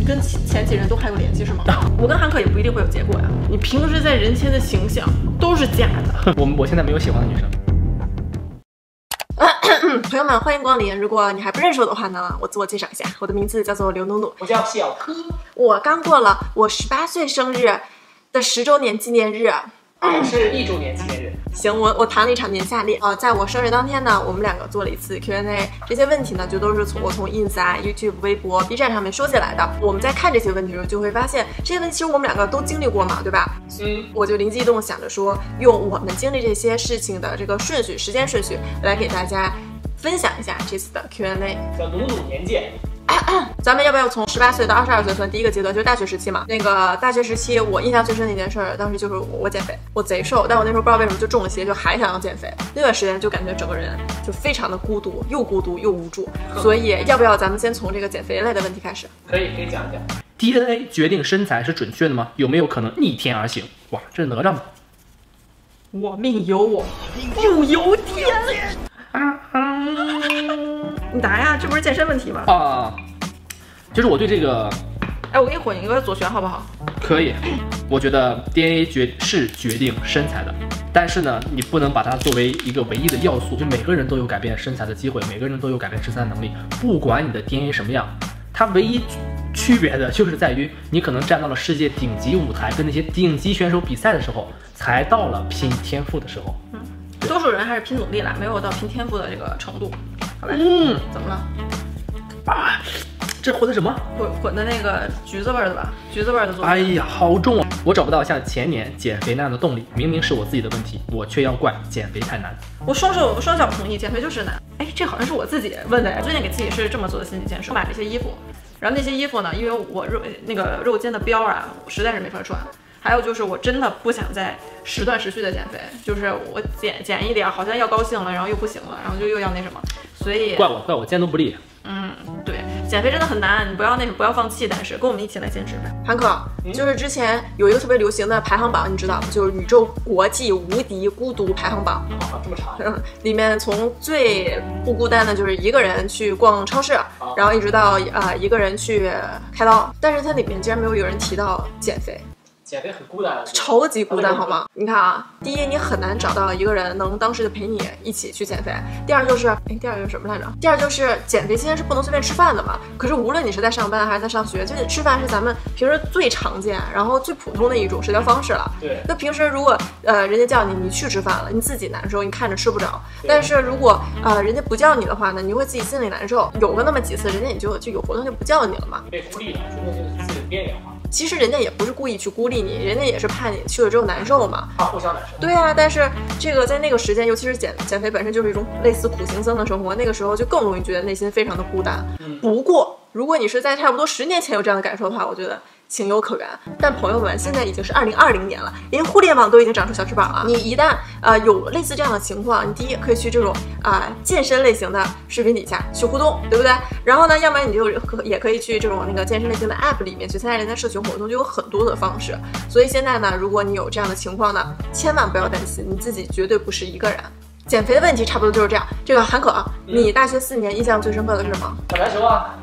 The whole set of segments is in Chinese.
你跟前几任都还有联系是吗？我跟韩可也不一定会有结果呀。你平时在人前的形象都是假的。我现在没有喜欢的女生。朋友们，欢迎光临。如果你还不认识我的话呢，我自我介绍一下，我的名字叫做刘努努，我叫小柯。我刚过了我18岁生日的10周年纪念日。是1周年纪念日。行，我谈了一场年下恋。在我生日当天呢，我们2个做了一次 Q&A， 这些问题呢就都是我从 ins 啊、YouTube、微博、B 站上面收集来的。我们在看这些问题的时候，就会发现这些问题其实我们2个都经历过嘛，对吧？我就灵机一动想着说，用我们经历这些事情的这个顺序、时间顺序来给大家分享一下这次的 Q&A。叫努努年鉴。咱们要不要从18岁到22岁算第一个阶段，就是大学时期嘛？那个大学时期，我印象最深的一件事儿，当时就是我减肥，我贼瘦，但我那时候不知道为什么就中了邪，就还想要减肥。那段时间就感觉整个人就非常的孤独又无助。所以要不要咱们先从这个减肥类的问题开始？可以讲一讲。DNA 决定身材是准确的吗？有没有可能逆天而行？哇，这是哪吒吗？我命由我不由天。你答呀，这不是健身问题吗？就是我对这个，我给你混一个左旋好不好？可以。我觉得 DNA 是决定身材的，但是呢，你不能把它作为一个唯一的要素。就每个人都有改变身材的机会，每个人都有改变身材的能力，不管你的 DNA 什么样，它唯一区别的就是在于你可能站到了世界顶级舞台，跟那些顶级选手比赛的时候，才到了拼天赋的时候。多数人还是拼努力啦，没有到拼天赋的这个程度。好吧，怎么了？这混的什么？混的那个橘子味的吧？橘子味的做。哎呀，好重啊！我找不到像前年减肥那样的动力，明明是我自己的问题，我却要怪减肥太难。我双脚同意，减肥就是难。这好像是我自己问的。最近给自己是这么做的心理建设，买了一些衣服，然后那些衣服呢，因为我肉肩的膘啊，我实在是没法穿。还有就是我真的不想再时断时续的减肥，就是我减一点，好像要高兴了，然后又不行了，然后就又要那什么，所以怪我监督不力。对，减肥真的很难，你不要放弃，但是跟我们一起来坚持呗。韩可，就是之前有一个特别流行的排行榜，你知道吗？就是宇宙国际无敌孤独排行榜。这么长。里面从最不孤单的就是一个人去逛超市，然后一直到一个人去开刀，但是它里面竟然没有人提到减肥。减肥很孤单，超级孤单，好吗？你看啊，第一，你很难找到一个人能当时就陪你一起去减肥。第二就是，第二个是什么来着？第二就是减肥期间是不能随便吃饭的嘛。可是无论你是在上班还是在上学，就是吃饭是咱们平时最常见，然后最普通的一种社交方式了。对。那平时如果人家叫你去吃饭了，你自己难受，你看着吃不着。但是如果人家不叫你的话呢，你会自己心里难受。有个那么几次，人家就有活动就不叫你了嘛。你被孤立了，说的就是自己的边缘化。其实人家也不是故意去孤立你，人家也是怕你去了之后难受嘛，互相难受。对啊，但是这个在那个时间，尤其是减肥本身就是一种类似苦行僧的生活，那个时候就更容易觉得内心非常的孤单。不过如果你是在差不多10年前有这样的感受的话，我觉得情有可原。但朋友们，现在已经是2020年了，连互联网都已经长出小翅膀了。你一旦有类似这样的情况，你第一可以去这种健身类型的视频底下去互动，对不对？然后呢，要不然你就也可以去这种那个健身类型的 app 里面去参加人家社群活动，就有很多的方式。所以现在呢，如果你有这样的情况呢，千万不要担心，你自己绝对不是一个人。减肥的问题差不多就是这样。这个韩可，你大学4年印象最深刻的是什么？打篮球啊。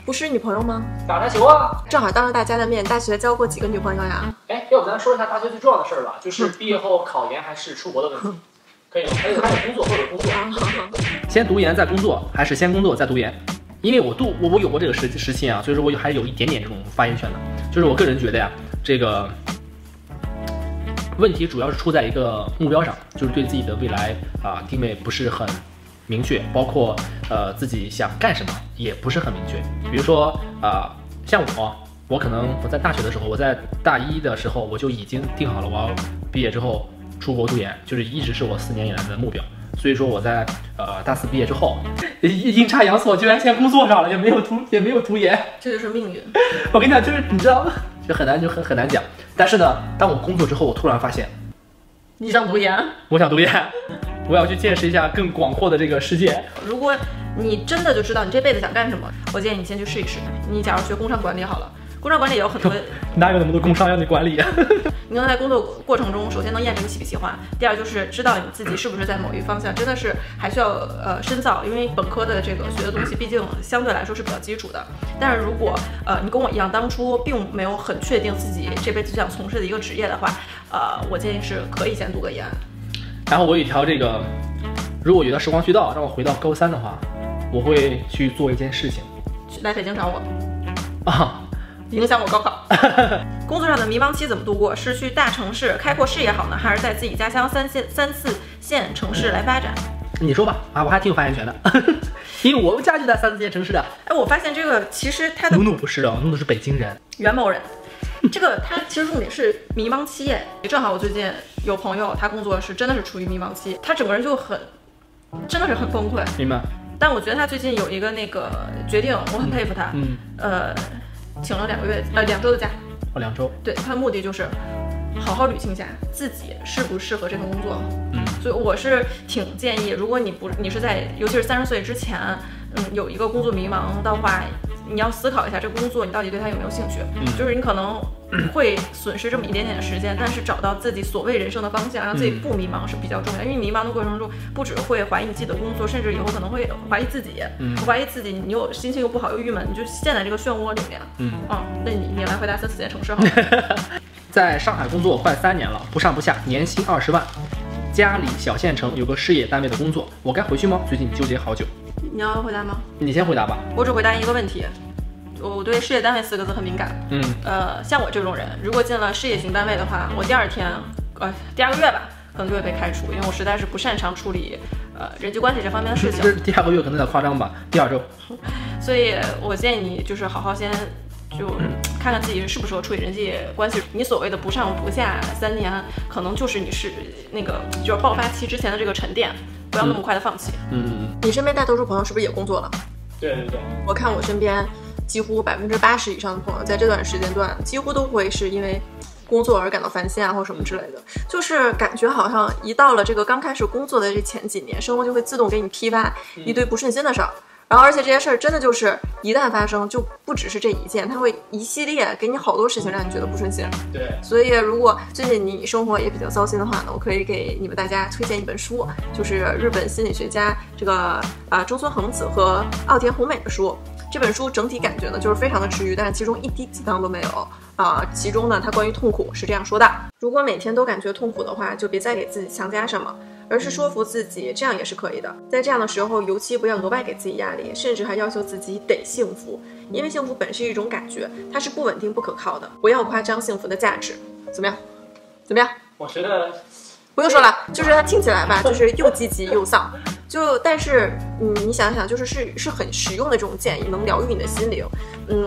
不是女朋友吗？打篮球啊！正好当着大家的面，大学交过几个女朋友呀？要不咱说一下大学最重要的事儿吧，就是毕业后考研还是出国的问题，可以吗？还有工作或者工作。先读研再工作，还是先工作再读研？因为我有过这个时期啊，所以说我还是有一点点这种发言权的。就是我个人觉得呀，这个问题主要是出在一个目标上，就是对自己的未来定位不是很明确，包括自己想干什么也不是很明确。比如说像我可能我在大学的时候，我在大1的时候我就已经定好了我要毕业之后出国读研，就是一直是我4年以来的目标。所以说我在大4毕业之后，阴差阳错居然先工作上了，也没有读研，这就是命运。我跟你讲，就是你知道，就很难讲。但是呢，当我工作之后，我突然发现，你想读研？我想读研。我要去见识一下更广阔的这个世界。如果你真的就知道你这辈子想干什么，我建议你先去试一试。你假如学工商管理好了，工商管理也有很多，哪有那么多工商让你管理啊？你能在工作过程中，首先能验证喜不喜欢，第二就是知道你自己是不是在某一方向真的是还需要深造，因为本科的这个学的东西毕竟相对来说是比较基础的。但是如果你跟我一样，当初并没有很确定自己这辈子就想从事的一个职业的话，我建议是可以先读个研。然后我有一条这个，如果有条时光隧道让我回到高3的话，我会去做一件事情，来北京找我啊。影响我高考。工作上的迷茫期怎么度过？是去大城市开阔视野好呢，还是在自己家乡三四线城市来发展？你说吧，我还挺有发言权的，因为我们家就在3、4线城市的。哎，我发现这个其实他的努努不是的，努努是北京人，元谋人。这个他其实重点是迷茫期耶。正好我最近有朋友，他工作是真的是处于迷茫期，他整个人就真的是很崩溃。明白。但我觉得他最近有一个那个决定，我很佩服他。请了2周的假。2周。对，他的目的就是好好捋清一下自己适不适合这份工作。所以我是挺建议，如果你是在尤其是30岁之前，有一个工作迷茫的话，你要思考一下这个工作你到底对它有没有兴趣。就是你可能会损失这么一点点的时间，但是找到自己所谓人生的方向，让自己不迷茫是比较重要。因为迷茫的过程中，不只会怀疑你自己的工作，甚至以后可能会怀疑自己。怀疑自己，你又心情又不好又郁闷，你就陷在这个漩涡里面。那你来回答3、4线城市好了。在上海工作快3年了，不上不下，年薪20万，家里小县城，有个事业单位的工作，我该回去吗？最近纠结好久。你要回答吗？你先回答吧。我只回答一个问题。我对事业单位4个字很敏感。像我这种人，如果进了事业型单位的话，我第2个月吧，可能就会被开除，因为我实在是不擅长处理人际关系这方面的事情。第2个月可能有点夸张吧，第2周。所以我建议你就是好好先就看看自己适不适合处理人际关系。你所谓的不上不下3年，可能就是你是那个就是爆发期之前的这个沉淀，不要那么快的放弃。你身边大多数朋友是不是也工作了？对。我看我身边几乎80%以上的朋友，在这段时间段几乎都会是因为工作而感到烦心啊，或什么之类的。就是感觉好像一到了这个刚开始工作的这前几年，生活就会自动给你批发一堆不顺心的事儿。然后而且这些事儿真的就是一旦发生，就不只是这一件，它会一系列给你好多事情让你觉得不顺心。对，所以如果最近你生活也比较糟心的话呢，我可以给你们大家推荐一本书，就是日本心理学家这个中村恒子和奥田宏美的书。这本书整体感觉呢就是非常的治愈，但是其中一滴鸡汤都没有。其中呢它关于痛苦是这样说的：如果每天都感觉痛苦的话，就别再给自己强加什么，而是说服自己这样也是可以的。在这样的时候，尤其不要额外给自己压力，甚至还要求自己得幸福，因为幸福本是一种感觉，它是不稳定不可靠的。不要夸张幸福的价值。怎么样？我觉得不用说了，就是它听起来吧，就是又积极又丧。但是你想想，是很实用的这种建议，能疗愈你的心灵。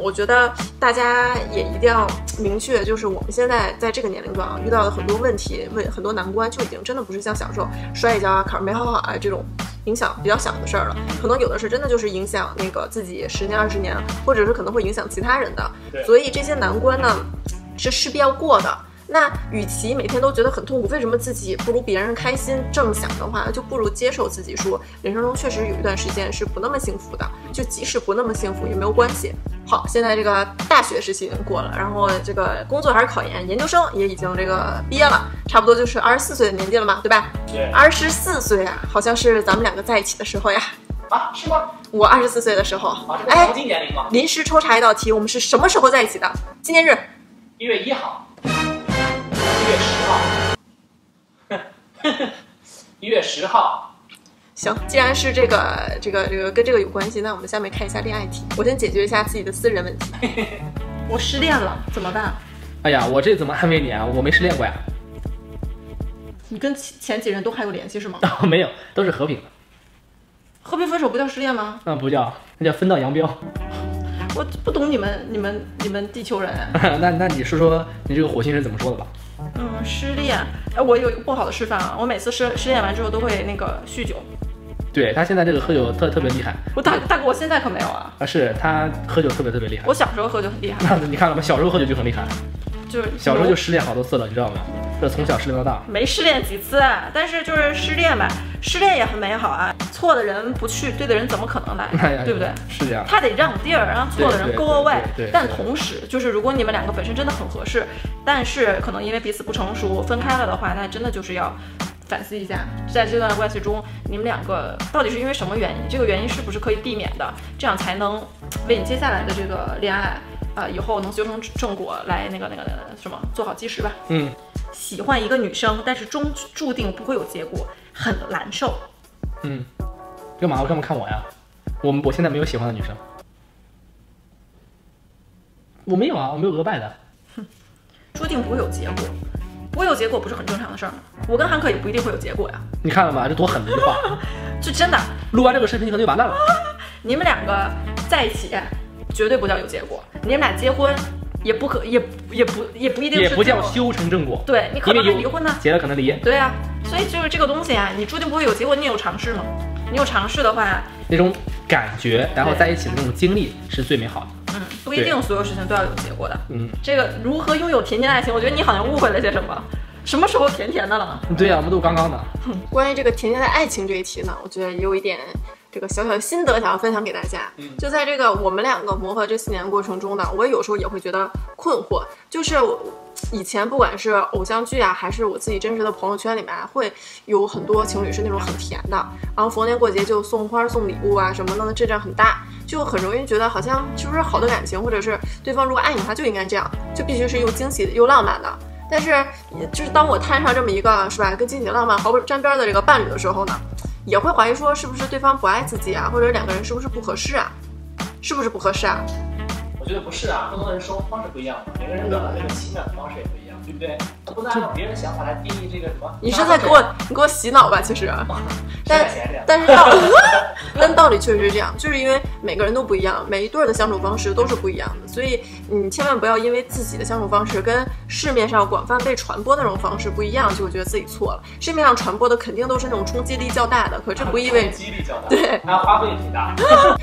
我觉得大家也一定要明确，就是我们现在在这个年龄段遇到的很多问题，很多难关，就已经真的不是像小时候摔一跤啊、考试没考好啊这种影响比较小的事儿了。可能有的是真的就是影响那个自己10年、20年，或者是可能会影响其他人的。所以这些难关呢，是势必要过的。那与其每天都觉得很痛苦，为什么自己不如别人开心正想的话，就不如接受自己说，人生中确实有一段时间是不那么幸福的，就即使不那么幸福也没有关系。好，现在这个大学时期已经过了，然后这个工作还是考研，研究生也已经这个毕业了，差不多就是24岁的年纪了嘛，对吧？对。24岁啊，好像是咱们2个在一起的时候呀。是吗？我24岁的时候。这是黄金年龄吗？临时抽查一道题，我们是什么时候在一起的？纪念日。1月1号。1月10号。行，既然是这个跟这个有关系，那我们下面看一下恋爱题。我先解决一下自己的私人问题。我失恋了，怎么办？哎呀，我这怎么安慰你啊？我没失恋过呀。你跟前几任都还有联系是吗？没有，都是和平的。和平分手不叫失恋吗？不叫，那叫分道扬镳。我不懂你们地球人。那你说说你这个火星人怎么说的吧？失恋，我有一个不好的示范啊，我每次失恋完之后都会那个酗酒。对，他现在这个喝酒特别厉害。我大哥，我现在可没有啊。是他喝酒特别厉害。我小时候喝酒很厉害。那你看了吗？小时候喝酒就很厉害。就是小时候就失恋好多次了，你知道吗？这从小失恋到大，没失恋几次啊，但是就是失恋吧，失恋也很美好啊。错的人不去，对的人怎么可能来？对不对？是这样。他得让地儿，让错的人 go away。但同时，就是如果你们两个本身真的很合适，但是可能因为彼此不成熟分开了的话，那真的就是要反思一下，在这段关系中，你们两个到底是因为什么原因？这个原因是不是可以避免的？这样才能为你接下来的这个恋爱，以后能修成正果来那个什么做好基石吧。喜欢一个女生，但是注定不会有结果，很难受。干嘛看我呀？我现在没有喜欢的女生，我没有啊，我没有额外的。注定不会有结果，不会有结果不是很正常的事儿吗？我跟韩可也不一定会有结果呀。你看了吗？这多狠的一句话！就真的，录完这个视频你可能就完蛋了。你们两个在一起，绝对不叫有结果。你们俩结婚。也不一定是，也不叫修成正果。对，你可能还离婚呢，结了可能离。对啊，所以就是这个东西啊，你注定不会有结果，你有尝试吗？你有尝试的话，那种感觉，然后在一起的那种经历是最美好的。不一定所有事情都要有结果的。这个如何拥有甜甜的爱情，我觉得你好像误会了些什么。什么时候甜甜的了？对呀，我们都刚刚的。关于这个甜甜的爱情这一题呢，我觉得也有一点这个小小的心得想要分享给大家。就在这个我们两个磨合这4年的过程中呢，我有时候也会觉得困惑，就是以前不管是偶像剧啊，还是我自己真实的朋友圈里面，会有很多情侣是那种很甜的，然后逢年过节就送花送礼物啊什么的，阵仗很大，就很容易觉得好像是不是好的感情，或者是对方如果爱你的话就应该这样，就必须是又惊喜又浪漫的。但是就是当我摊上这么一个是吧，跟惊喜浪漫毫不沾边的这个伴侣的时候呢，也会怀疑说是不是对方不爱自己啊，或者两个人是不是不合适啊？是不是不合适啊？我觉得不是啊，不同的人生活方式不一样嘛，每个人表达这个情感的方式也不一样，对不对？不能按照别人的想法来定义这个什么。你是在给我洗脑吧？其实，但是道理确实是这样，就是因为每个人都不一样，每一对的相处方式都是不一样的，所以你千万不要因为自己的相处方式跟市面上广泛被传播的那种方式不一样，就会觉得自己错了。市面上传播的肯定都是那种冲击力较大的，可这不意味着冲击力较大，对，它花费也挺大，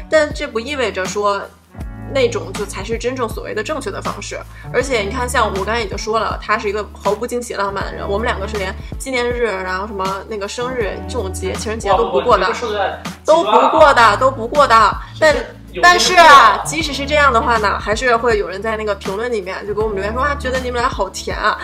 但这不意味着说。那种就才是真正所谓的正确的方式，而且你看，像我刚才已经说了，他是一个毫不惊喜浪漫的人，我们两个是连纪念日，然后什么那个生日这种节、情人节都不过的，都不过的。但是啊，即使是这样的话呢，还是会有人在那个评论里面就给我们留言说啊，觉得你们俩好甜啊。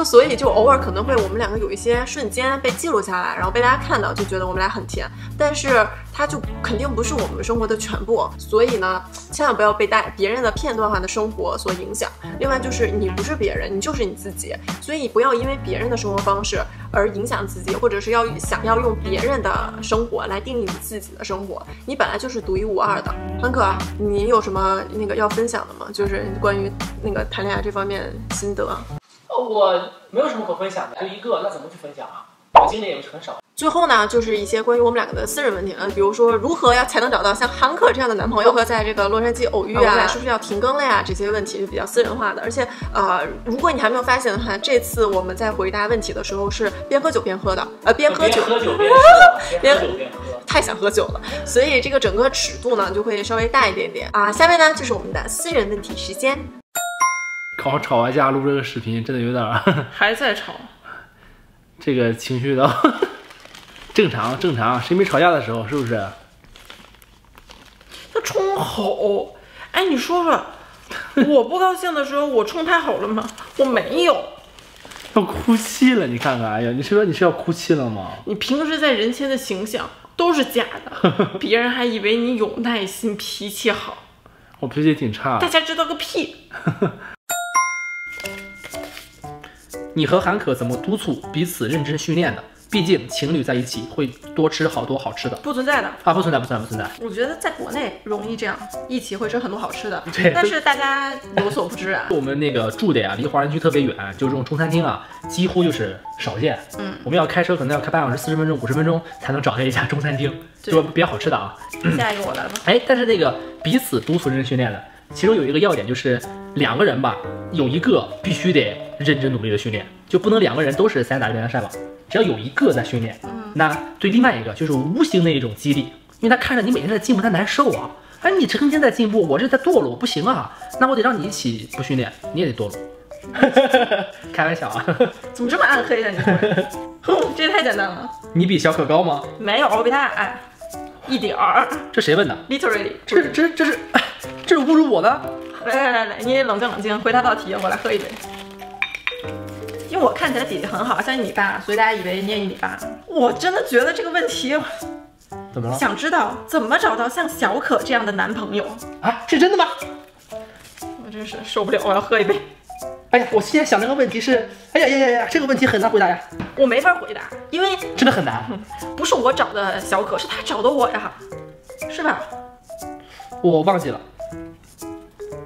所以偶尔可能会我们两个有一些瞬间被记录下来，然后被大家看到，就觉得我们俩很甜，但是它就肯定不是我们生活的全部。所以呢，千万不要被别人的片段化的生活所影响。另外就是你不是别人，你就是你自己，所以不要因为别人的生活方式而影响自己，或者是想要用别人的生活来定义你自己的生活。你本来就是独一无二的。韩可，你有什么那个要分享的吗？就是关于那个谈恋爱这方面心得。我没有什么可分享的，就一个，那怎么去分享啊？我经历也很少。最后呢，就是一些关于我们两个的私人问题了，比如说如何才能找到像韩可这样的男朋友，如何在这个洛杉矶偶遇啊，是不是要停更了呀？这些问题是比较私人化的。而且如果你还没有发现的话，这次我们在回答问题的时候是边喝酒边喝的，边喝酒边喝，太想喝酒了，所以这个整个尺度呢就会稍微大一点点啊。下面呢就是我们的私人问题时间。吵完架录这个视频真的有点还在吵，这个情绪的正常，谁没吵架的时候是不是？他冲吼，哎，你说说，我不高兴的时候我冲他吼了吗？我没有，要哭泣了，你看看，哎呀，你说你是要哭泣了吗？你平时在人前的形象都是假的，别人还以为你有耐心，脾气好。我脾气挺差，大家知道个屁。你和韩可怎么督促彼此认真训练的？毕竟情侣在一起会多吃好多好吃的。不存在的啊，不存在。我觉得在国内容易这样，一起会吃很多好吃的。对，但是大家有所不知啊。我们那个住的呀，离华人区特别远，就这种中餐厅啊，几乎就是少见。我们要开车可能要开半小时、40分钟、50分钟才能找到一家中餐厅，就比较好吃的啊。下一个我来吧。哎，但是那个彼此督促认真训练的。其中有一个要点就是2个人吧，有一个必须得认真努力的训练，就不能2个人都是散打连连晒网，只要有一个在训练，那对另外一个就是无形的一种激励，因为他看着你每天在进步，他难受啊。哎，你成天在进步，我这在堕落，不行啊，那我得让你一起不训练，你也得堕落。开玩笑啊。怎么这么暗黑呀、你哼，这也太简单了。你比小可高吗？没有，我比他矮一点儿。这谁问的？ Literally， 这是侮辱我的。来，你冷静冷静，回答道题，我来喝一杯。因为我看起来体积很好，像1.8米，所以大家以为你也1.8米。我真的觉得这个问题，怎么了？想知道怎么找到像小可这样的男朋友啊？是真的吗？我真是受不了，我要喝一杯。哎呀，我现在想这个问题是，哎呀，这个问题很难回答呀。我没法回答，因为真的很难。不是我找的小可，是他找的我呀，是吧？我忘记了。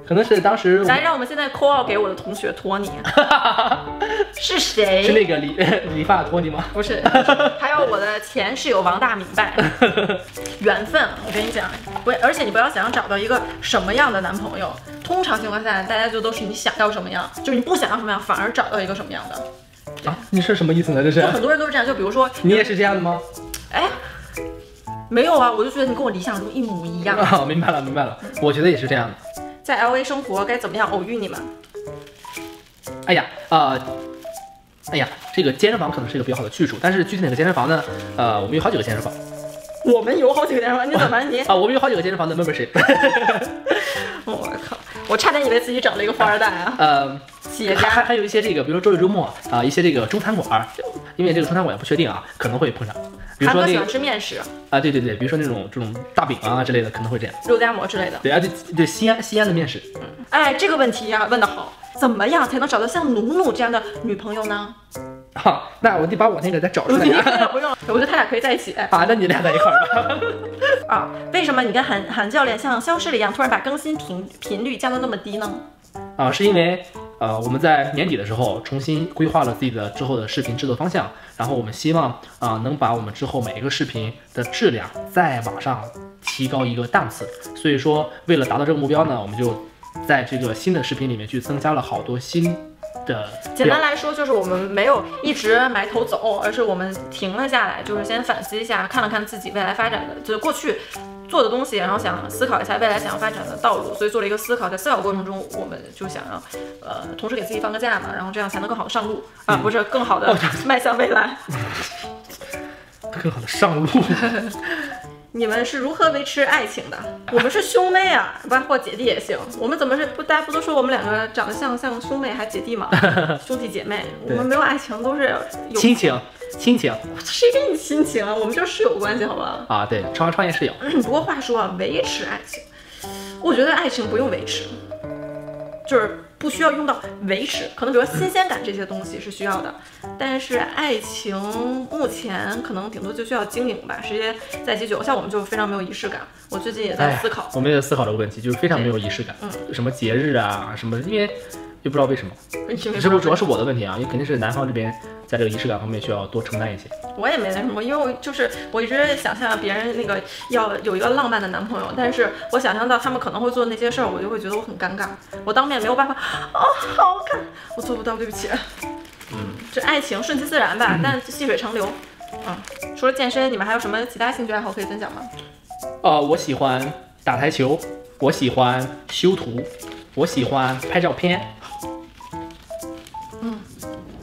可能是当时来，让我们现在 call out 给我的同学托尼，是谁？是那个理发托尼吗？不是，还有我的前室友王大明白。缘分，我跟你讲，而且你不要想找到一个什么样的男朋友，通常情况下，大家就都是你想要什么样，就是你不想要什么样，反而找到一个什么样的。啊，你是什么意思呢？这是？很多人都是这样，就比如说你也是这样的吗？哎。没有啊，我就觉得你跟我理想中一模一样。啊，明白了，我觉得也是这样的。在 LA 生活该怎么样偶遇你们？哎呀，这个健身房可能是一个比较好的去处，但是具体哪个健身房呢？我们有好几个健身房。我们有好几个健身房，你怎么你？啊，我们有好几个健身房的 membership。我靠，我差点以为自己找了一个富二代啊。企业家还有一些这个，比如说周六周末啊，一些这个中餐馆，因为这个中餐馆也不确定啊，可能会碰上。比如说喜欢吃面食啊，对，比如说这种大饼啊之类的，可能会这样。肉夹馍之类的。对啊，对西安的面食。哎，这个问题呀问得好，怎么样才能找到像努努这样的女朋友呢？好，那我得把我那个再找出来。不用，我觉得他俩可以在一起。啊，那你俩在一块儿吧。啊，为什么你跟韩教练像消失了一样，突然把更新频率降到那么低呢？啊，是因为我们在年底的时候重新规划了自己的之后的视频制作方向，然后我们希望能把我们之后每一个视频的质量再往上提高一个档次。所以说，为了达到这个目标呢，我们就在这个新的视频里面去增加了好多新的。简单来说，就是我们没有一直埋头走，而是我们停了下来，就是先反思一下，看了看自己未来发展的，就是过去做的东西，然后想思考一下未来想要发展的道路，所以做了一个思考。在思考过程中，我们就想要同时给自己放个假嘛，然后这样才能更好的上路啊，不是更好的迈向未来，更好的上路。你们是如何维持爱情的？我们是兄妹啊，不或姐弟也行。我们怎么是不？大家不都说我们两个长得像兄妹还姐弟吗？兄弟姐妹，我们没有爱情，都是有亲情。谁跟你亲情啊？我们就是室友关系，好吧？啊，对，创业室友。不过话说啊，维持爱情，我觉得爱情不用维持，就是不需要用到维持。可能比如说新鲜感这些东西是需要的，但是爱情目前可能顶多就需要经营吧，直接在一起久。像我们就非常没有仪式感。我最近也在思考，我们也在思考这个问题，就是非常没有仪式感。什么节日啊，什么，因为又不知道为什么。这主要是我的问题啊，因为肯定是男方这边在这个仪式感方面需要多承担一些。我也没那什么，因为我一直想象别人那个要有一个浪漫的男朋友，但是我想象到他们可能会做那些事儿，我就会觉得我很尴尬，我当面没有办法好看，我做不到，对不起。这爱情顺其自然吧，但细水长流。除了健身，你们还有什么其他兴趣爱好可以分享吗？我喜欢打台球，我喜欢修图，我喜欢拍照片。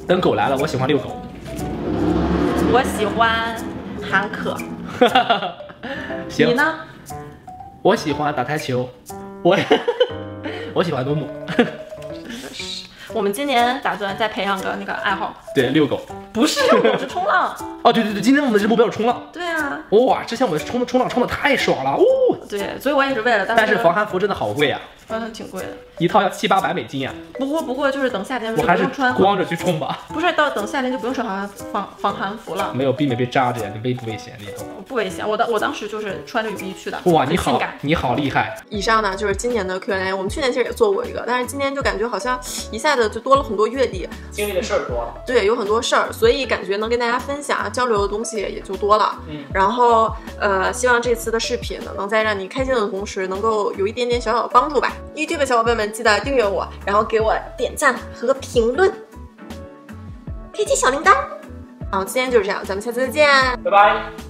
等狗来了，我喜欢遛狗。我喜欢韩可。行，你呢？我喜欢打台球，我喜欢努努。我们今年打算再培养个那个爱好。对，遛狗。不是遛狗，是冲浪。哦，对，今天我们的目标是冲浪。对啊。哇，之前我们冲浪冲的太爽了。对，所以我也是为了。但是防寒服真的好贵啊。挺贵的，一套要700-800美金啊。不过就是等夏天我还是光着去冲吧。不是，等夏天就不用穿防寒服了。没有，避免被扎着呀。你危不危险里头？不危险，我当时就是穿着雨衣去的。哇，你好厉害！以上呢就是今年的 Q&A， 我们去年其实也做过一个，但是今年就感觉好像一下子就多了很多阅历，经历的事儿多了。对，有很多事儿，所以感觉能跟大家分享交流的东西也就多了。然后希望这次的视频呢，能在让你开心的同时，能够有一点点小小的帮助吧。YouTube 的小伙伴们记得订阅我，然后给我点赞和评论，开启小铃铛。好，今天就是这样，咱们下次再见，拜拜。